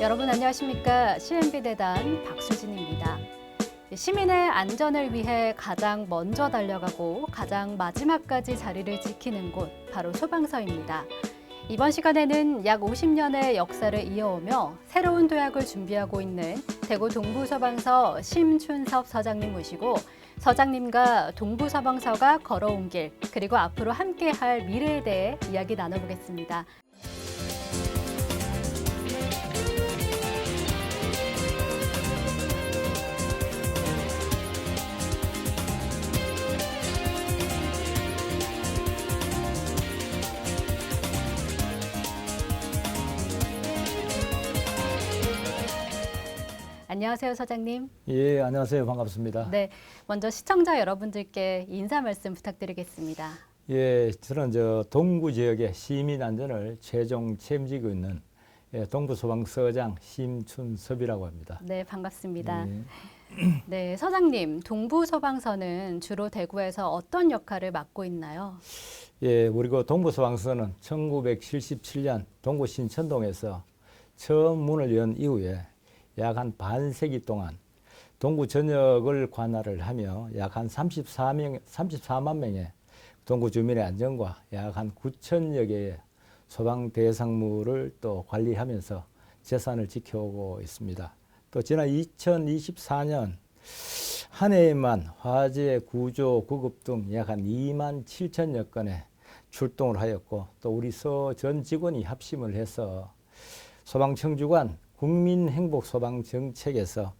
여러분 안녕하십니까? CNB대단 박수진입니다. 시민의 안전을 위해 가장 먼저 달려가고 가장 마지막까지 자리를 지키는 곳, 바로 소방서입니다. 이번 시간에는 약 50년의 역사를 이어오며 새로운 도약을 준비하고 있는 대구 동부소방서 심춘섭 서장님 모시고 서장님과 동부소방서가 걸어온 길, 그리고 앞으로 함께할 미래에 대해 이야기 나눠보겠습니다. 안녕하세요, 서장님. 예, 안녕하세요. 반갑습니다. 네, 먼저 시청자 여러분들께 인사 말씀 부탁드리겠습니다. 예, 저는 동구 지역의 시민 안전을 최종 책임지고 있는 동부소방서장 심춘섭이라고 합니다. 네, 반갑습니다. 예. 네, 서장님, 동부소방서는 주로 대구에서 어떤 역할을 맡고 있나요? 예, 우리 그 동부소방서는 1977년 동구 신천동에서 처음 문을 연 이후에 약 한 반세기 동안 동구 전역을 관할을 하며 약 한 34만 명의 동구 주민의 안전과 약 한 9천여 개의 소방 대상물을 또 관리하면서 재산을 지켜오고 있습니다. 또 지난 2024년 한 해에만 화재, 구조, 구급 등 약 한 2만 7천여 건의 출동을 하였고, 또 우리 서 전 직원이 합심을 해서 소방청주관 국민행복소방정책에서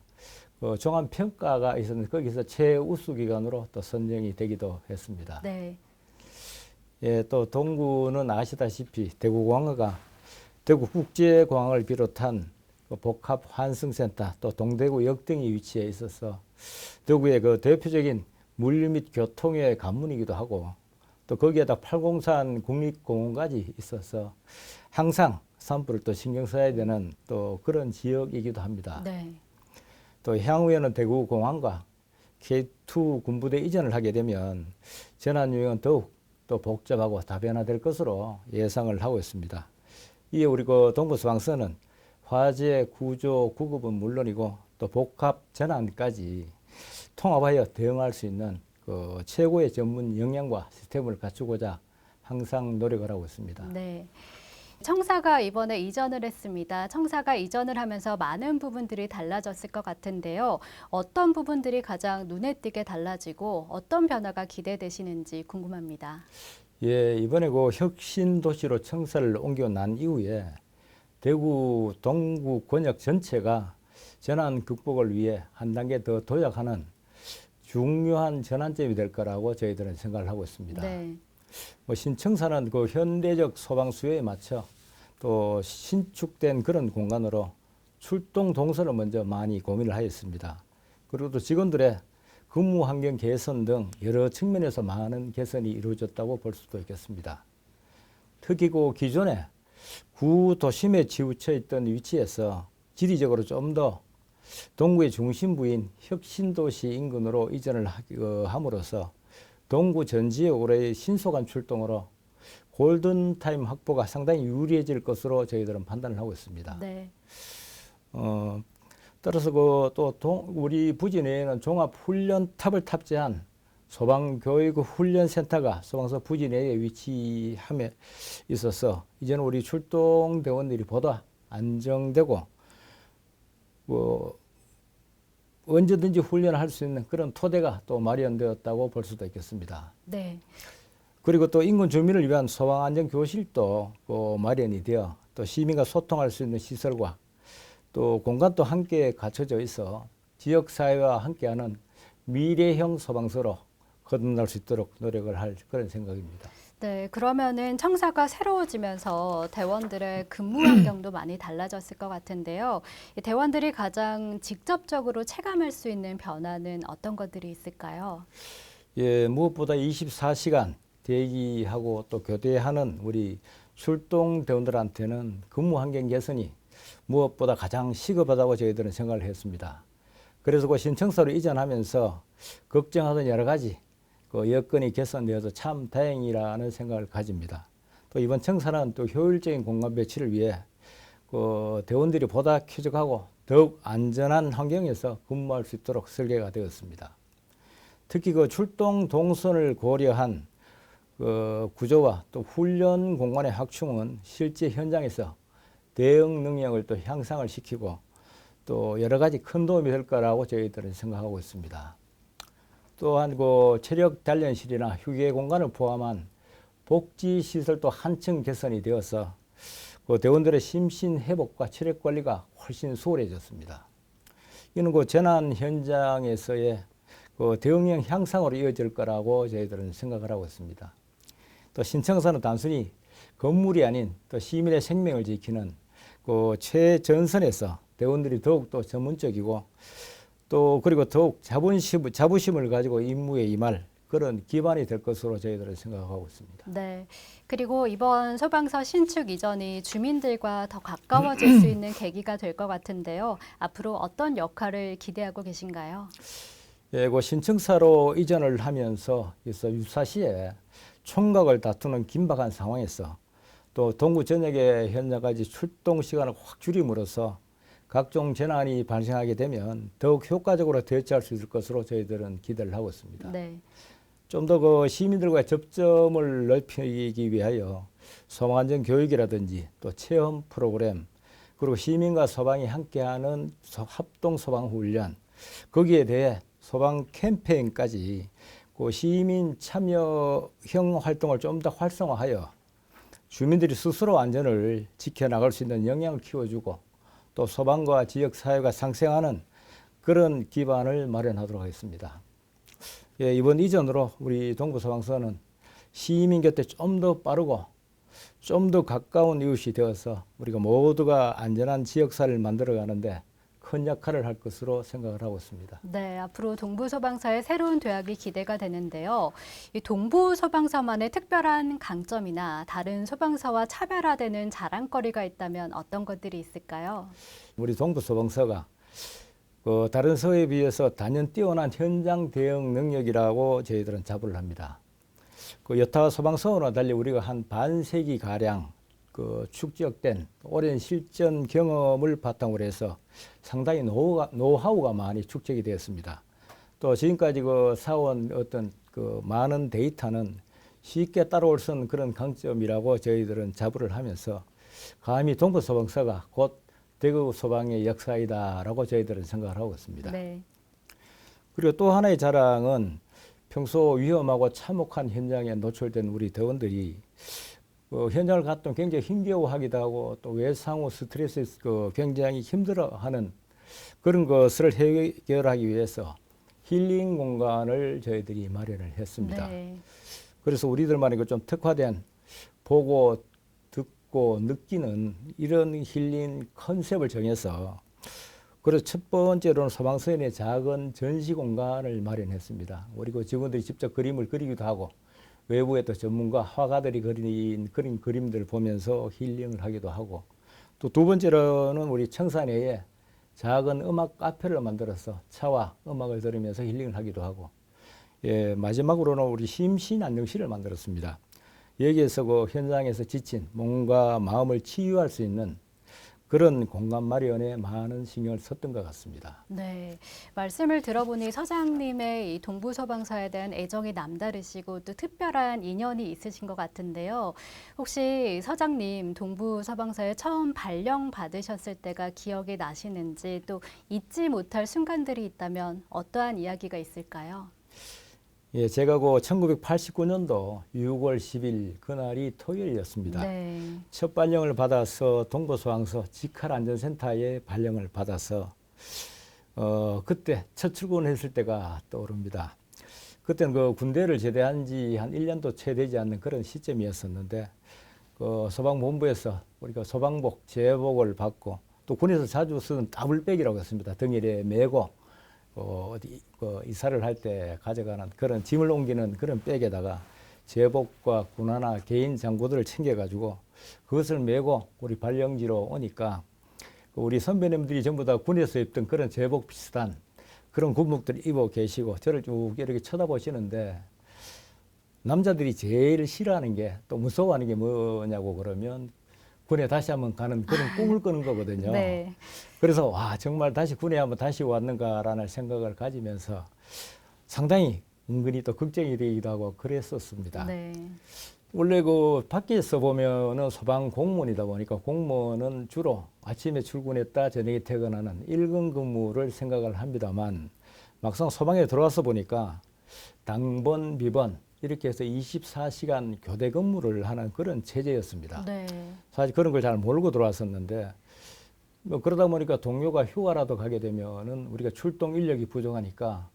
종합평가가 있었는데 거기서 최우수 기관으로 또 선정이 되기도 했습니다. 네. 예, 또 동구는 아시다시피 대구공항가 대구국제공항을 비롯한 복합 환승센터, 또 동대구 역등이 위치해 있어서 대구의 그 대표적인 물류 및 교통의 관문이기도 하고, 또 거기에다 팔공산 국립공원까지 있어서 항상 산불을 또 신경 써야 되는 또 그런 지역이기도 합니다. 네. 또 향후에는 대구공항과 K2 군부대 이전을 하게 되면 재난 유형은 더욱 또 복잡하고 다변화될 것으로 예상을 하고 있습니다. 이에 우리 그 동부소방서는 화재, 구조, 구급은 물론이고 또 복합 재난까지 통합하여 대응할 수 있는 그 최고의 전문 역량과 시스템을 갖추고자 항상 노력을 하고 있습니다. 네. 청사가 이번에 이전을 했습니다. 청사가 이전을 하면서 많은 부분들이 달라졌을 것 같은데요. 어떤 부분들이 가장 눈에 띄게 달라지고 어떤 변화가 기대되시는지 궁금합니다. 예, 이번에 그 혁신 도시로 청사를 옮겨 난 이후에 대구 동구 권역 전체가 재난 극복을 위해 한 단계 더 도약하는 중요한 전환점이 될 거라고 저희들은 생각을 하고 있습니다. 네. 신청사는 그 현대적 소방 수요에 맞춰 또 신축된 그런 공간으로 출동 동선을 먼저 많이 고민을 하였습니다. 그리고 또 직원들의 근무 환경 개선 등 여러 측면에서 많은 개선이 이루어졌다고 볼 수도 있겠습니다. 특히 그 기존에 구도심에 치우쳐 있던 위치에서 지리적으로 좀 더 동구의 중심부인 혁신도시 인근으로 이전을 함으로써 동구 전 지역으로의 신속한 출동으로 골든타임 확보가 상당히 유리해질 것으로 저희들은 판단을 하고 있습니다. 네. 따라서 우리 부지 내에는 종합훈련탑을 탑재한 소방교육훈련센터가 소방서 부지 내에 위치함에 있어서 이제는 우리 출동대원들이 보다 안정되고 언제든지 훈련을 할 수 있는 그런 토대가 또 마련되었다고 볼 수도 있겠습니다. 네. 그리고 또 인근 주민을 위한 소방안전교실도 마련이 되어 또 시민과 소통할 수 있는 시설과 또 공간도 함께 갖춰져 있어 지역사회와 함께하는 미래형 소방서로 거듭날 수 있도록 노력을 할 그런 생각입니다. 네, 그러면은 청사가 새로워지면서 대원들의 근무 환경도 많이 달라졌을 것 같은데요. 이 대원들이 가장 직접적으로 체감할 수 있는 변화는 어떤 것들이 있을까요? 예, 무엇보다 24시간 대기하고 또 교대하는 우리 출동 대원들한테는 근무 환경 개선이 무엇보다 가장 시급하다고 저희들은 생각을 했습니다. 그래서 그 신청사로 이전하면서 걱정하던 여러 가지 그 여건이 개선되어서 참 다행이라는 생각을 가집니다. 또 이번 청사는 또 효율적인 공간 배치를 위해 그 대원들이 보다 쾌적하고 더욱 안전한 환경에서 근무할 수 있도록 설계가 되었습니다. 특히 그 출동 동선을 고려한 그 구조와 또 훈련 공간의 확충은 실제 현장에서 대응 능력을 또 향상을 시키고 또 여러 가지 큰 도움이 될 거라고 저희들은 생각하고 있습니다. 또한 그 체력 단련실이나 휴게 공간을 포함한 복지 시설도 한층 개선이 되어서 그 대원들의 심신 회복과 체력 관리가 훨씬 수월해졌습니다. 이는 그 재난 현장에서의 그 대응력 향상으로 이어질 거라고 저희들은 생각을 하고 있습니다. 또 신청사는 단순히 건물이 아닌 또 시민의 생명을 지키는 그 최전선에서 대원들이 더욱더 전문적이고 또 그리고 더욱 자부심을 가지고 임무에 임할 그런 기반이 될 것으로 저희들은 생각하고 있습니다. 네. 그리고 이번 소방서 신축 이전이 주민들과 더 가까워질 수 있는 계기가 될 것 같은데요. 앞으로 어떤 역할을 기대하고 계신가요? 예, 그 신청사로 이전을 하면서 유사시에 총각을 다투는 긴박한 상황에서 또 동구 전역의 현장까지 출동 시간을 확 줄임으로써 각종 재난이 발생하게 되면 더욱 효과적으로 대처할 수 있을 것으로 저희들은 기대를 하고 있습니다. 네. 좀 더 그 시민들과의 접점을 넓히기 위하여 소방안전 교육이라든지 또 체험 프로그램 그리고 시민과 소방이 함께하는 합동 소방 훈련 거기에 대해 소방 캠페인까지 그 시민 참여형 활동을 좀 더 활성화하여 주민들이 스스로 안전을 지켜나갈 수 있는 역량을 키워주고 또 소방과 지역사회가 상생하는 그런 기반을 마련하도록 하겠습니다. 예, 이번 이전으로 우리 동부소방서는 시민 곁에 좀 더 빠르고 좀 더 가까운 이웃이 되어서 우리가 모두가 안전한 지역사회를 만들어가는데 큰 역할을 할 것으로 생각을 하고 있습니다. 네, 앞으로 동부소방서의 새로운 도약이 기대가 되는데요. 이 동부소방서만의 특별한 강점이나 다른 소방서와 차별화되는 자랑거리가 있다면 어떤 것들이 있을까요? 우리 동부소방서가 그 다른 서에 비해서 단연 뛰어난 현장 대응 능력이라고 저희들은 자부를 합니다. 그 여타 소방서와 달리 우리가 한 반세기 가량 그 축적된 오랜 실전 경험을 바탕으로 해서 상당히 노하우가 많이 축적이 되었습니다. 또 지금까지 그 사온 어떤 그 많은 데이터는 쉽게 따라올 수 있는 그런 강점이라고 저희들은 자부를 하면서 감히 동부소방서가 곧 대구 소방의 역사이다라고 저희들은 생각을 하고 있습니다. 네. 그리고 또 하나의 자랑은 평소 위험하고 참혹한 현장에 노출된 우리 대원들이 현장을 갔던 굉장히 힘겨워하기도 하고 또 외상 후 스트레스 굉장히 힘들어하는 그런 것을 해결하기 위해서 힐링 공간을 저희들이 마련을 했습니다. 네. 그래서 우리들만의 좀 특화된 보고 듣고 느끼는 이런 힐링 컨셉을 정해서 그래서 첫 번째로는 소방서에 내 작은 전시 공간을 마련했습니다. 우리 그 직원들이 직접 그림을 그리기도 하고 외부에 또 전문가 화가들이 그린 그림들을 보면서 힐링을 하기도 하고 또 두 번째로는 우리 청사내에 작은 음악 카페를 만들어서 차와 음악을 들으면서 힐링을 하기도 하고 예, 마지막으로는 우리 심신 안정실을 만들었습니다. 여기에서 그 현장에서 지친 몸과 마음을 치유할 수 있는 그런 공간 마련에 많은 신경을 썼던 것 같습니다. 네, 말씀을 들어보니 서장님의 이 동부소방서에 대한 애정이 남다르시고 또 특별한 인연이 있으신 것 같은데요. 혹시 서장님 동부소방서에 처음 발령 받으셨을 때가 기억이 나시는지 또 잊지 못할 순간들이 있다면 어떠한 이야기가 있을까요? 예, 제가 그 1989년도 6월 10일 그날이 토요일이었습니다. 네. 첫 발령을 받아서 동부소방서 직할안전센터에 발령을 받아서 그때 첫 출근했을 때가 떠오릅니다. 그때는 그 군대를 제대한 지 한 1년도 채 되지 않는 그런 시점이었었는데 그 소방본부에서 우리가 소방복, 제복을 받고 또 군에서 자주 쓰는 더블백이라고 했습니다. 등일에 메고 어디 이사를 할 때 가져가는 그런 짐을 옮기는 그런 백에다가 제복과 군화나 개인 장구들을 챙겨가지고 그것을 메고 우리 발령지로 오니까 우리 선배님들이 전부 다 군에서 입던 그런 제복 비슷한 그런 군복들을 입어 계시고 저를 쭉 이렇게 쳐다보시는데 남자들이 제일 싫어하는 게 또 무서워하는 게 뭐냐고 그러면 군에 다시 한번 가는 그런 꿈을 꾸는 거거든요. 네. 그래서 와 정말 다시 군에 한번 다시 왔는가라는 생각을 가지면서 상당히 은근히 또 걱정이 되기도 하고 그랬었습니다. 네. 원래 그 밖에서 보면은 소방 공무원이다 보니까 공무원은 주로 아침에 출근했다 저녁에 퇴근하는 일근 근무를 생각을 합니다만 막상 소방에 들어와서 보니까 당번 비번 이렇게 해서 24시간 교대 근무를 하는 그런 체제였습니다. 네. 사실 그런 걸 잘 모르고 들어왔었는데 뭐 그러다 보니까 동료가 휴가라도 가게 되면은 우리가 출동 인력이 부족하니까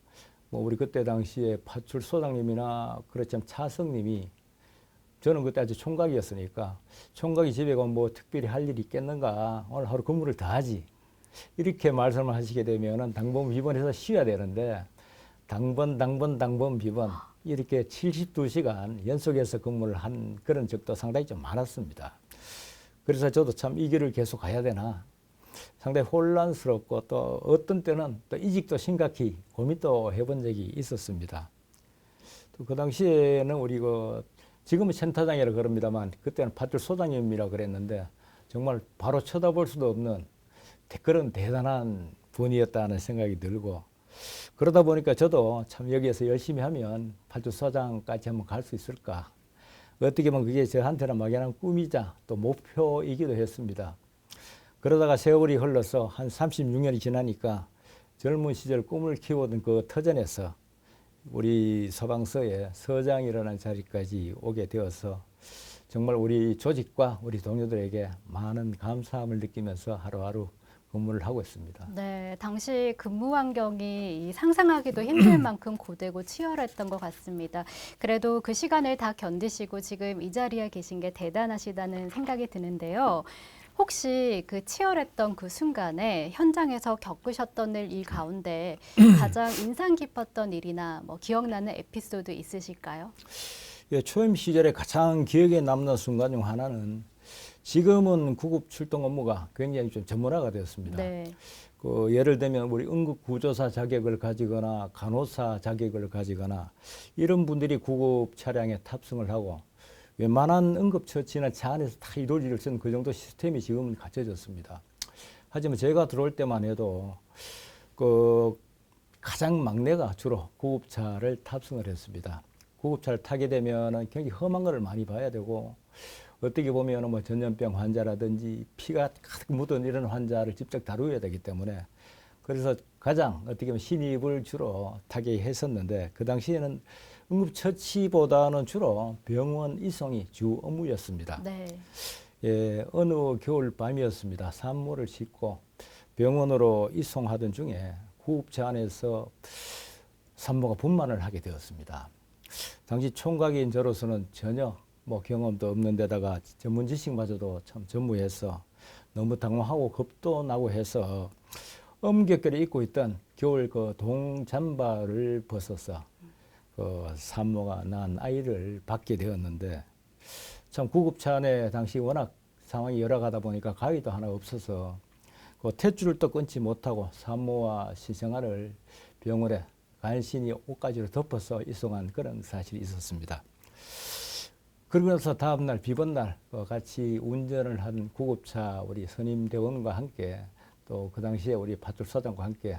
뭐 우리 그때 당시에 파출소장님이나 그렇지만 차성님이 저는 그때 아직 총각이었으니까 총각이 집에 가면 뭐 특별히 할 일이 있겠는가 오늘 하루 근무를 더 하지 이렇게 말씀을 하시게 되면은 당번 비번해서 쉬어야 되는데 당번 비번 이렇게 72시간 연속해서 근무를 한 그런 적도 상당히 좀 많았습니다. 그래서 저도 참 이 길을 계속 가야 되나 상당히 혼란스럽고 또 어떤 때는 또 이직도 심각히 고민도 해본 적이 있었습니다. 또 그 당시에는 우리 지금은 센터장이라 그럽니다만 그때는 파출소장님이라 그랬는데 정말 바로 쳐다볼 수도 없는 그런 대단한 분이었다는 생각이 들고 그러다 보니까 저도 참 여기에서 열심히 하면 파출소장까지 한번 갈 수 있을까 어떻게 보면 그게 저한테는 막연한 꿈이자 또 목표이기도 했습니다. 그러다가 세월이 흘러서 한 36년이 지나니까 젊은 시절 꿈을 키우던 그 터전에서 우리 소방서의 서장이라는 자리까지 오게 되어서 정말 우리 조직과 우리 동료들에게 많은 감사함을 느끼면서 하루하루 근무를 하고 있습니다. 네, 당시 근무 환경이 상상하기도 힘들 만큼 고되고 치열했던 것 같습니다. 그래도 그 시간을 다 견디시고 지금 이 자리에 계신 게 대단하시다는 생각이 드는데요. 혹시 그 치열했던 그 순간에 현장에서 겪으셨던 일 가운데 가장 인상 깊었던 일이나 뭐 기억나는 에피소드 있으실까요? 예, 초임 시절에 가장 기억에 남는 순간 중 하나는 지금은 구급 출동 업무가 굉장히 좀 전문화가 되었습니다. 네. 예를 들면 우리 응급구조사 자격을 가지거나 간호사 자격을 가지거나 이런 분들이 구급 차량에 탑승을 하고 웬만한 응급처치는 차 안에서 다 이루어질 수 있는 그 정도 시스템이 지금은 갖춰졌습니다. 하지만 제가 들어올 때만 해도 가장 막내가 주로 구급차를 탑승을 했습니다. 구급차를 타게 되면은 굉장히 험한 것을 많이 봐야 되고 어떻게 보면 뭐 전염병 환자라든지 피가 가득 묻은 이런 환자를 직접 다루어야 되기 때문에 그래서 가장 어떻게 보면 신입을 주로 타게 했었는데 그 당시에는 응급처치보다는 주로 병원 이송이 주 업무였습니다. 네. 예, 어느 겨울 밤이었습니다. 산모를 싣고 병원으로 이송하던 중에 구급차 안에서 산모가 분만을 하게 되었습니다. 당시 총각인 저로서는 전혀 뭐 경험도 없는 데다가 전문 지식마저도 참 전무해서 너무 당황하고 겁도 나고 해서 엄격하게 입고 있던 겨울 동잠바를 벗어서 산모가 낳은 아이를 받게 되었는데 참 구급차 안에 당시 워낙 상황이 열악하다 보니까 가위도 하나 없어서 탯줄을 또 끊지 못하고 산모와 신생아를 병원에 간신히 옷가지로 덮어서 이송한 그런 사실이 있었습니다. 그러면서 다음날 비번날 같이 운전을 한 구급차 우리 선임대원과 함께 또 그 당시에 우리 파출소장과 함께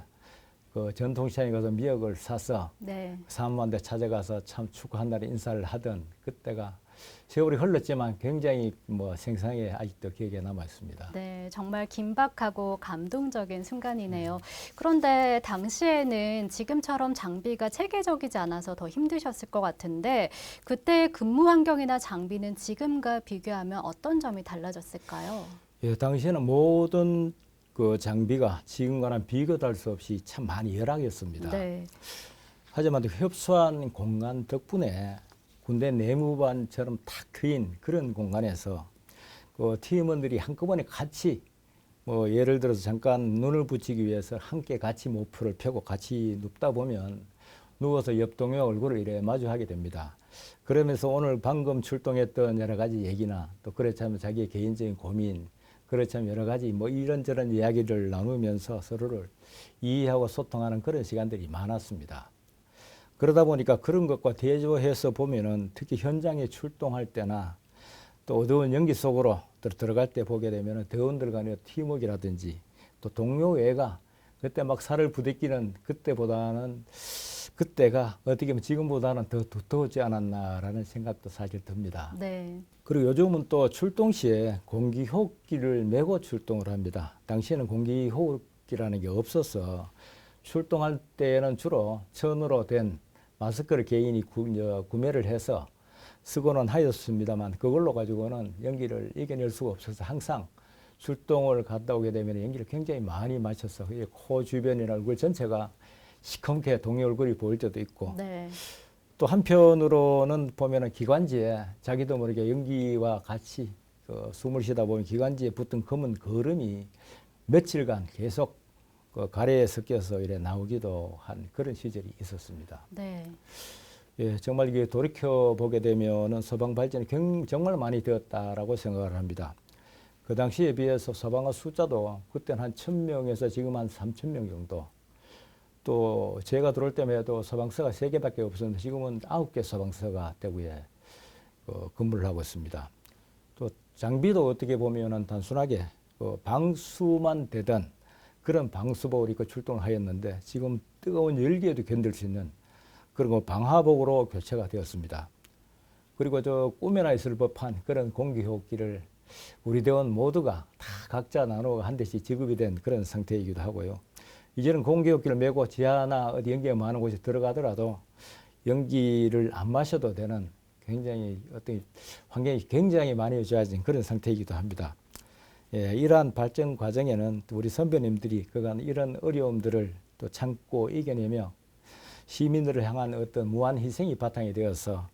전통시장에 가서 미역을 사서 네. 산모한테 찾아가서 참 축하한다는 인사를 하던 그때가 세월이 흘렀지만 굉장히 생생하게 아직도 기억에 남아 있습니다. 네, 정말 긴박하고 감동적인 순간이네요. 그런데 당시에는 지금처럼 장비가 체계적이지 않아서 더 힘드셨을 것 같은데 그때 근무 환경이나 장비는 지금과 비교하면 어떤 점이 달라졌을까요? 예, 당시에는 모든 장비가 지금과는 비교할 수 없이 참 많이 열악했습니다. 네. 하지만 협소한 공간 덕분에 군대 내무반처럼 탁 트인 그런 공간에서 팀원들이 한꺼번에 같이 예를 들어서 잠깐 눈을 붙이기 위해서 함께 같이 모프를 펴고 같이 눕다 보면 누워서 옆 동료 얼굴을 이래 마주하게 됩니다. 그러면서 오늘 방금 출동했던 여러 가지 얘기나 또 그렇다면 자기의 개인적인 고민 그렇지만 여러 가지 이런저런 이야기를 나누면서 서로를 이해하고 소통하는 그런 시간들이 많았습니다. 그러다 보니까 그런 것과 대조해서 보면은 특히 현장에 출동할 때나 또 어두운 연기 속으로 들어갈 때 보게 되면 대원들 간의 팀워크라든지 또 동료 애가 그때 막 살을 부대끼는 그때보다는 그때가 어떻게 보면 지금보다는 더 두터웠지 않았나라는 생각도 사실 듭니다. 네. 그리고 요즘은 또 출동 시에 공기호흡기를 메고 출동을 합니다. 당시에는 공기호흡기라는 게 없어서 출동할 때는 주로 천으로 된 마스크를 개인이 구매를 해서 쓰고는 하였습니다만 그걸로 가지고는 연기를 이겨낼 수가 없어서 항상 출동을 갔다 오게 되면 연기를 굉장히 많이 마셔서 코 주변이나 얼굴 전체가 시커멓게 동의 얼굴이 보일 때도 있고 네. 또 한편으로는 보면은 기관지에 자기도 모르게 연기와 같이 숨을 쉬다 보면 기관지에 붙은 검은 거름이 며칠간 계속 가래에 섞여서 이래 나오기도 한 그런 시절이 있었습니다. 네. 예, 정말 이게 돌이켜 보게 되면은 소방 발전이 정말 많이 되었다라고 생각을 합니다. 그 당시에 비해서 소방관 숫자도 그때는 한 1,000명에서 지금 한 3,000명 정도. 또 제가 들어올 때만 해도 소방서가 3개밖에 없었는데 지금은 9개 소방서가 대구에 근무를 하고 있습니다. 또 장비도 어떻게 보면은 단순하게 방수만 되던 그런 방수복을 입고 출동을 하였는데 지금 뜨거운 열기에도 견딜 수 있는 그런 거 방화복으로 교체가 되었습니다. 그리고 저 꿈에나 있을 법한 그런 공기호흡기를 우리 대원 모두가 다 각자 나누어 한 대씩 지급이 된 그런 상태이기도 하고요. 이제는 공기호흡기를 메고 지하나 어디 연기가 많은 곳에 들어가더라도 연기를 안 마셔도 되는 굉장히 어떤 환경이 굉장히 많이 좋아진 그런 상태이기도 합니다. 예, 이러한 발전 과정에는 우리 선배님들이 그간 이런 어려움들을 또 참고 이겨내며 시민들을 향한 어떤 무한 희생이 바탕이 되어서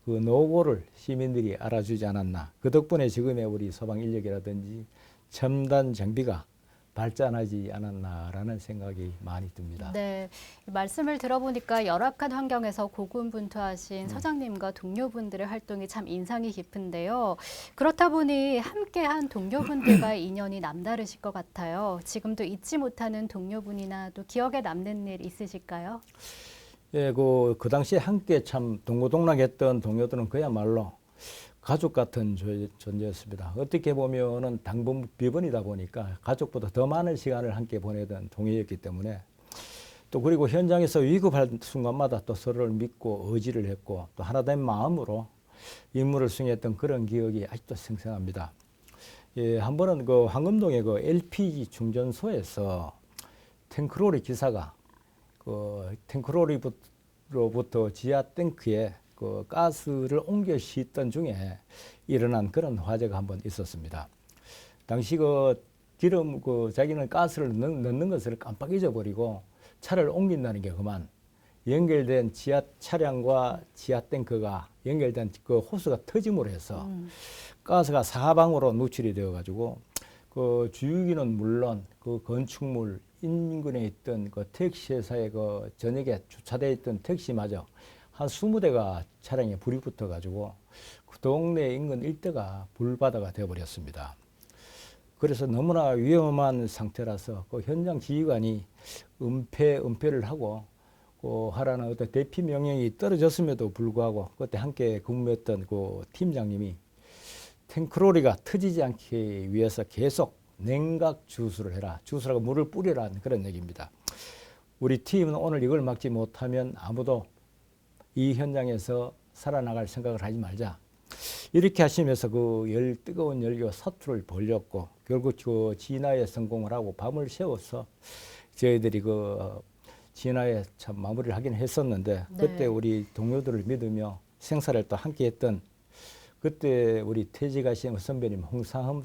그 노고를 시민들이 알아주지 않았나. 그 덕분에 지금의 우리 소방 인력이라든지 첨단 장비가 발전하지 않았나라는 생각이 많이 듭니다. 네, 말씀을 들어보니까 열악한 환경에서 고군분투하신 서장님과 동료분들의 활동이 참 인상이 깊은데요. 그렇다 보니 함께한 동료분들과의 인연이 남다르실 것 같아요. 지금도 잊지 못하는 동료분이나 또 기억에 남는 일 있으실까요? 예, 그 당시에 함께 참 동고동락했던 동료들은 그야말로 가족 같은 존재였습니다. 어떻게 보면은 당번 비번이다 보니까 가족보다 더 많은 시간을 함께 보내던 동료였기 때문에 또 그리고 현장에서 위급할 순간마다 또 서로를 믿고 의지를 했고 또 하나된 마음으로 임무를 수행했던 그런 기억이 아직도 생생합니다. 예, 한 번은 그 황금동의 그 LPG 충전소에서 탱크로리 기사가 그 탱크로리로부터 지하 탱크에 그 가스를 옮겨 싣던 중에 일어난 그런 화재가 한번 있었습니다. 당시 그 기름 자기는 가스를 넣는 것을 깜빡 잊어버리고 차를 옮긴다는 게 그만 연결된 지하 차량과 지하 탱크가 연결된 그 호스가 터짐으로 해서 가스가 사방으로 누출이 되어 가지고 그 주유기는 물론 그 건축물 인근에 있던 그 택시 회사의 그 전역에 주차되어 있던 택시마저 한 20대가 차량에 불이 붙어가지고 그 동네 인근 일대가 불바다가 되어버렸습니다. 그래서 너무나 위험한 상태라서 그 현장 지휘관이 은폐를 하고 하라는 어떤 대피 명령이 떨어졌음에도 불구하고 그때 함께 근무했던 그 팀장님이 탱크로리가 터지지 않기 위해서 계속 냉각 주수를 해라. 주수라고 물을 뿌리라는 그런 얘기입니다. 우리 팀은 오늘 이걸 막지 못하면 아무도 이 현장에서 살아나갈 생각을 하지 말자. 이렇게 하시면서 그 뜨거운 열기와 사투를 벌였고 결국 그 진화에 성공을 하고 밤을 새워서 저희들이 그 진화에 참 마무리를 하긴 했었는데 네. 그때 우리 동료들을 믿으며 생사를 또 함께 했던 그때 우리 퇴직하신 선배님 홍상흠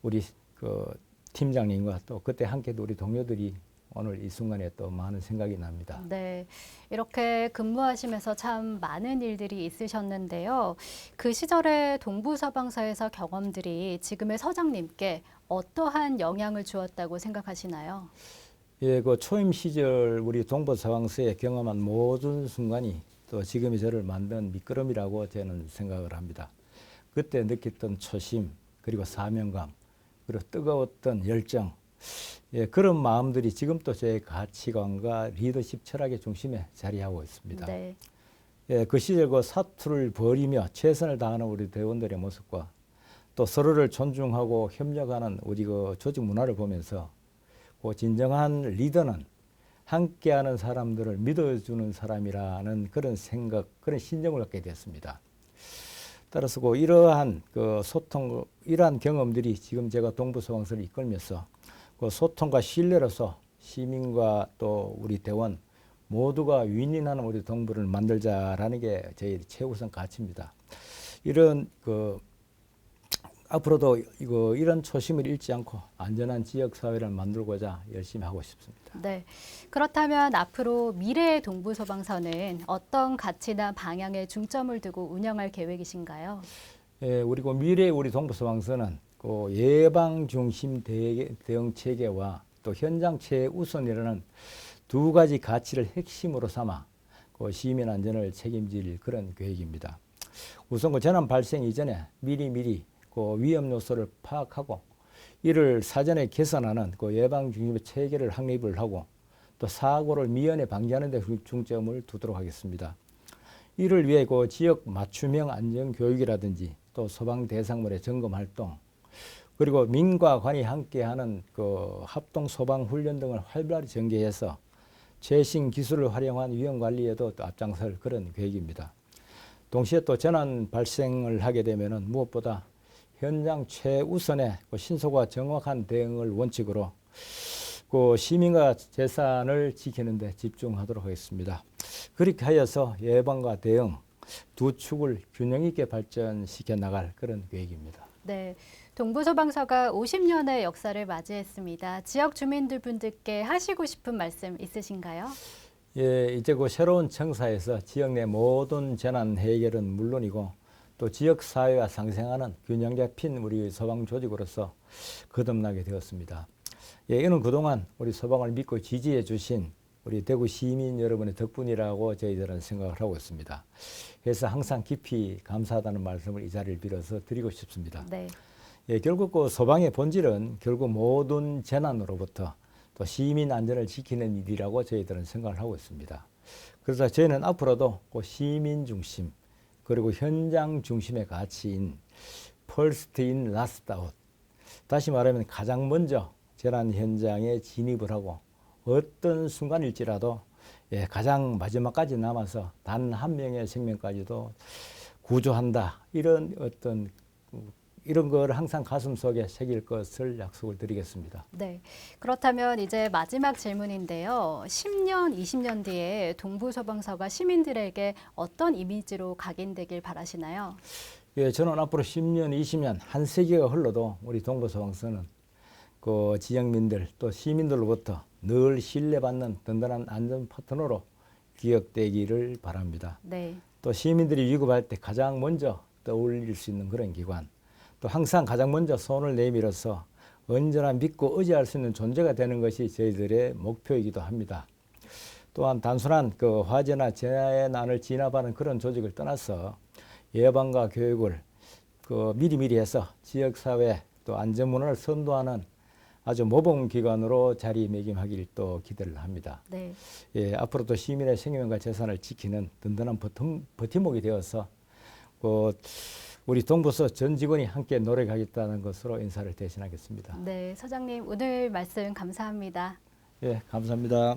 우리 그 팀장님과 또 그때 함께 우리 동료들이 오늘 이 순간에 또 많은 생각이 납니다. 네, 이렇게 근무하시면서 참 많은 일들이 있으셨는데요. 그 시절의 동부소방서에서 경험들이 지금의 서장님께 어떠한 영향을 주었다고 생각하시나요? 예, 그 초임 시절 우리 동부소방서에 경험한 모든 순간이 또 지금의 저를 만든 밑거름이라고 저는 생각을 합니다. 그때 느꼈던 초심, 그리고 사명감, 그리고 뜨거웠던 열정, 예, 그런 마음들이 지금 또 제 가치관과 리더십 철학의 중심에 자리하고 있습니다. 네. 예, 그 시절 그 사투를 벌이며 최선을 다하는 우리 대원들의 모습과 또 서로를 존중하고 협력하는 우리 그 조직 문화를 보면서 그 진정한 리더는 함께하는 사람들을 믿어주는 사람이라는 그런 생각, 그런 신념을 갖게 됐습니다. 따라서 그 이러한 그 소통, 이러한 경험들이 지금 제가 동부소방서를 이끌면서 그 소통과 신뢰로서 시민과 또 우리 대원 모두가 윈윈하는 우리 동부를 만들자라는 게 저희 최우선 가치입니다. 이런 그 앞으로도 이런 초심을 잃지 않고 안전한 지역 사회를 만들고자 열심히 하고 싶습니다. 네. 그렇다면 앞으로 미래의 동부소방서는 어떤 가치나 방향에 중점을 두고 운영할 계획이신가요? 예, 우리 그 미래의 우리 동부소방서는 그 예방 중심 대응 체계와 또 현장 최우선이라는 두 가지 가치를 핵심으로 삼아 그 시민 안전을 책임질 그런 계획입니다. 우선 그 재난 발생 이전에 미리미리 그 위험 요소를 파악하고 이를 사전에 개선하는 그 예방 중심의 체계를 확립을 하고 또 사고를 미연에 방지하는 데 중점을 두도록 하겠습니다. 이를 위해 그 지역 맞춤형 안전 교육이라든지 또 소방 대상물의 점검 활동 그리고 민과 관이 함께하는 그 합동 소방 훈련 등을 활발히 전개해서 최신 기술을 활용한 위험 관리에도 또 앞장설 그런 계획입니다. 동시에 또 재난 발생을 하게 되면은 무엇보다 현장 최우선의 그 신속과 정확한 대응을 원칙으로 그 시민과 재산을 지키는 데 집중하도록 하겠습니다. 그렇게 하여서 예방과 대응 두 축을 균형 있게 발전시켜 나갈 그런 계획입니다. 네. 동부소방서가 50년의 역사를 맞이했습니다. 지역 주민분들께 하시고 싶은 말씀 있으신가요? 예, 이제 그 새로운 청사에서 지역 내 모든 재난 해결은 물론이고 또 지역 사회와 상생하는 균형 잡힌 우리 소방 조직으로서 거듭나게 되었습니다. 예, 이는 그동안 우리 소방을 믿고 지지해 주신 우리 대구 시민 여러분의 덕분이라고 저희들은 생각을 하고 있습니다. 그래서 항상 깊이 감사하다는 말씀을 이 자리를 빌어서 드리고 싶습니다. 네. 예, 결국 그 소방의 본질은 결국 모든 재난으로부터 또 시민 안전을 지키는 일이라고 저희들은 생각을 하고 있습니다. 그래서 저희는 앞으로도 그 시민 중심 그리고 현장 중심의 가치인 First in, Last out. 다시 말하면 가장 먼저 재난 현장에 진입을 하고 어떤 순간일지라도 예, 가장 마지막까지 남아서 단 한 명의 생명까지도 구조한다. 이런 걸 항상 가슴 속에 새길 것을 약속을 드리겠습니다. 네. 그렇다면 이제 마지막 질문인데요. 10년, 20년 뒤에 동부소방서가 시민들에게 어떤 이미지로 각인되길 바라시나요? 예, 저는 앞으로 10년, 20년, 한 세기가 흘러도 우리 동부소방서는 그 지역민들 또 시민들로부터 늘 신뢰받는 든든한 안전 파트너로 기억되기를 바랍니다. 네. 또 시민들이 위급할 때 가장 먼저 떠올릴 수 있는 그런 기관, 또 항상 가장 먼저 손을 내밀어서 언제나 믿고 의지할 수 있는 존재가 되는 것이 저희들의 목표이기도 합니다. 또한 단순한 그 화재나 재난을 진압하는 그런 조직을 떠나서 예방과 교육을 그 미리미리 해서 지역사회 또 안전문화를 선도하는 아주 모범기관으로 자리매김하길 또 기대를 합니다. 네. 예, 앞으로도 시민의 생명과 재산을 지키는 든든한 버팀목이 되어서 우리 동부서 전 직원이 함께 노력하겠다는 것으로 인사를 대신하겠습니다. 네, 서장님 오늘 말씀 감사합니다. 예, 감사합니다.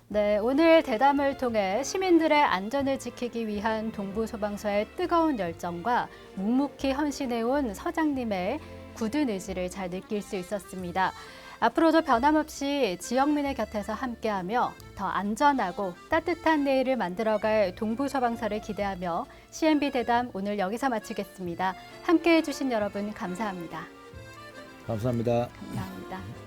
네, 오늘 대담을 통해 시민들의 안전을 지키기 위한 동부소방서의 뜨거운 열정과 묵묵히 헌신해온 서장님의 굳은 의지를 잘 느낄 수 있었습니다. 앞으로도 변함없이 지역민의 곁에서 함께하며 더 안전하고 따뜻한 내일을 만들어갈 동부소방서를 기대하며 CNB 대담 오늘 여기서 마치겠습니다. 함께해 주신 여러분 감사합니다. 감사합니다. 감사합니다.